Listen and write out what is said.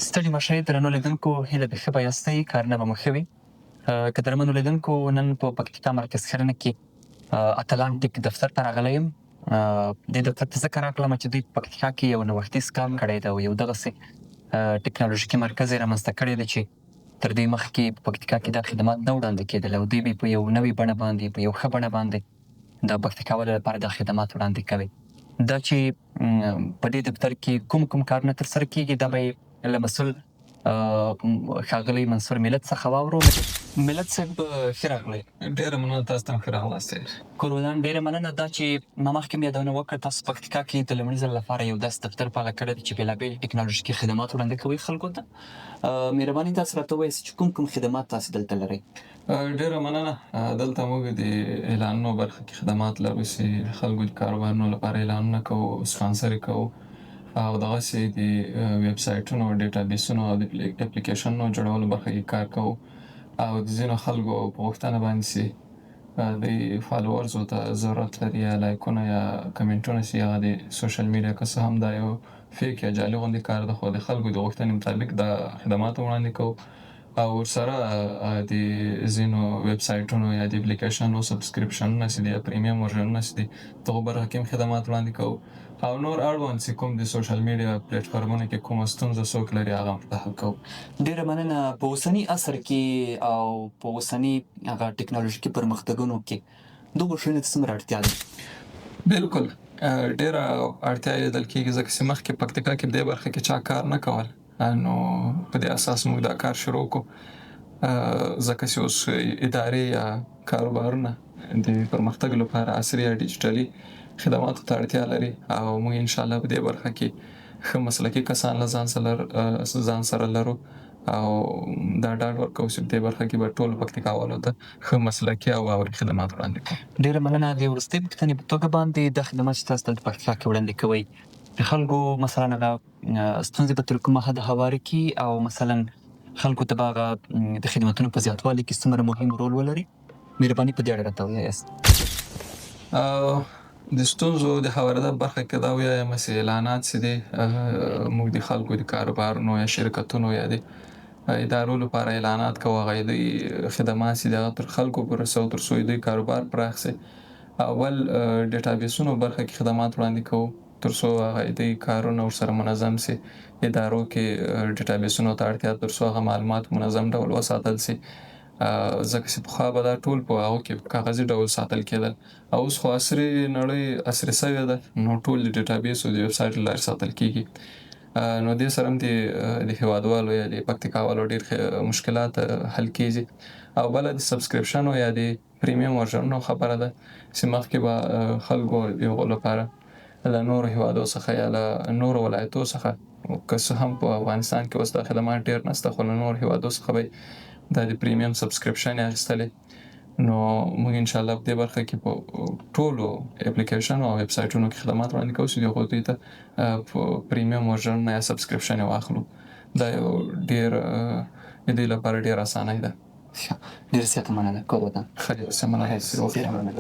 ستړي مشئ درنو لیدونکو هیله د ښه به یاستئ، کارونه به مو ښه وي. که درمنو لیدونکو نن په پکتیکا مرکز ښرنه کې اتلان ټیک دفتر ته راغلی یم. دې دفتر ته ځکه راغلم چې دوی په پکتیکا کې یو نوښتیز کار کړی دی او یو دغسې ټکنالوژیکي مرکز یې رامنځته کړی دی چې تر دې مخکې په پکتیکا کې دا خدمات نه وړاندې کېدل او دوی به په یو نوې بڼه باندې په یو ښه بڼه باندې د پکتیکاوالو لپاره دا خدمات وړاندې کوي. دا چې په دې دفتر کې کوم کارونه ترسره کېږي دا به یې له مسؤل ښاغلي منصور ملت څخه واورو. ملت صاحب ښه راغلی. ډېره مننه، تاسو ته هم ښه راغلاست. کورولان ډېره مننه. دا چې ما مخکې هم یادونه وکړه تاسو پکتیکا کې د لومړي ځل لپاره یو داسې دفتر فعاله کړی دی چې بېلابېل ټکنالوژیکي خدمات وړاندې کوي خلکو ته. مهرباني تاسو راته ووایاست چې کوم خدمات تاسو دلته لرئ؟ ډېره مننه. دلته موږ د اعلانونو برخه کې خدمات لرو چې خلکو د کاروبارونو لپاره اعلانونه کوو، سپانسر یې کوو او دغسې د ویب سایټونو، ډیټابیسونو او د اپلیکیشنونو جوړولو برخه کې کار کوو او د ځینو خلکو په غوښتنه باندې چې د فالوورزو ته ضرورت لري یا لایکونه یا کمنټونه چې هغه د سوشل میډیا که څه هم دا یو فیک یا جعلي غوندې کار ده، خو د خلکو د غوښتنې مطابق دا خدمات وړاندې کوو او ورسره د ځینو ویب سایټونو یا د اپلیکیشنونو سبسکریپشنونه چې دي یا پریمیم ورژنونه چې دي دغو برخه کې هم خدمات وړاندې کوو او نور اړوند چې کوم د سوشل میډیا پلیټفارمونو کې کومه ستونزه څوک لري هغه هم ورته حل کوو. ډېره مننه. په اوسني عصر کې او په اوسني هغه ټکنالوژیکي پرمختګونو کې دغو شیانو ته څومره اړتیا ده؟ بالکل ډېره اړتیا یې لیدل کېږي ځکه چې مخکې پکتیکا کې په دې برخه کې چا کار نه کول، نو په دې اساس موږ دا کار شروع کړو ځکه چې اوس ادارې یا کاروبارونه د پرمختګ لپاره عصري یا ډیجیټلي خدماتو ته اړتیا لري او موږ انشاءالله په دې برخه کې ښه مسلکي کسان له ځان سره لرو او دا ډاډ ورکوو چې په دې برخه کې به ټولو پکتیکاوالو ته ښه مسلکي او باوري خدمات وړاندې کړو. ډېره مننه. د وروستۍ پوښتنې په توګه باندې دا خدمات چې تاسو دلته په پکتیکا کې وړاندې کوئ د خلکو مثلا هغه ستونزې به تر کومه حده هوارې کړي او مثلا خلکو ته به هغه د خدماتونو په زیاتوالي کې څومره مهم رول ولري؟ مهرباني په دې اړه راته ووایاست. د ستونزو د هوارېدا برخه کې دا ووایم چې اعلانات چې دي موږ د خلکو د کاروبارونو یا شرکتونو یا د ادارو لپاره اعلانات کوو. هغه دوی خدمات چې دي هغه تر خلکو ورسوو تر څو دوی کاروبار پراخ شي. اول ډیټابیسونو برخه کې خدمات وړاندې کوو تر څو هغه دوی کارونه ورسره منظم شي. ادارو کې ډیټابیسونو ته اړتیا تر څو هغه معلومات منظم ډول وساتل شي ځکه چې پخوا به دا ټول په هغو کې په کاغذي ډول ساتل کېدل او اوس خو عصري نړۍ عصري شوې ده نو ټول د ډیټابیس او د ویب سایټ له لارې ساتل کېږي. نو دې سره هم د هیوادوالو یا د پکتیکاوالو ډېر مشکلات حل کېږي او بله د سبسکریپشنو یا د پریمیم ورژنونو خبره ده چې مخکې به خلکو د هغو لپاره له نورو هیوادو څخه یا له نورو ولایتو څخه که څه هم په افغانستان کې اوس دا خدمات ډېر نشته خو له نورو هیوادو څخه به دا د پریمیم سبسکریپشن یې اخیستلې. نو موږ انشاءالله په دې برخه کې په ټولو اپلیکیشنو او ویب سایټونو کې خدمات وړاندې کوو چې هغوی دوی ته په پریمیم ورژن یا سبسکریپشن یې واخلو. دا یو ډېر د دوی لپاره ډېر اسانه ده. ډېره زیاته مننه. کور ودان. ښه دی، مننه.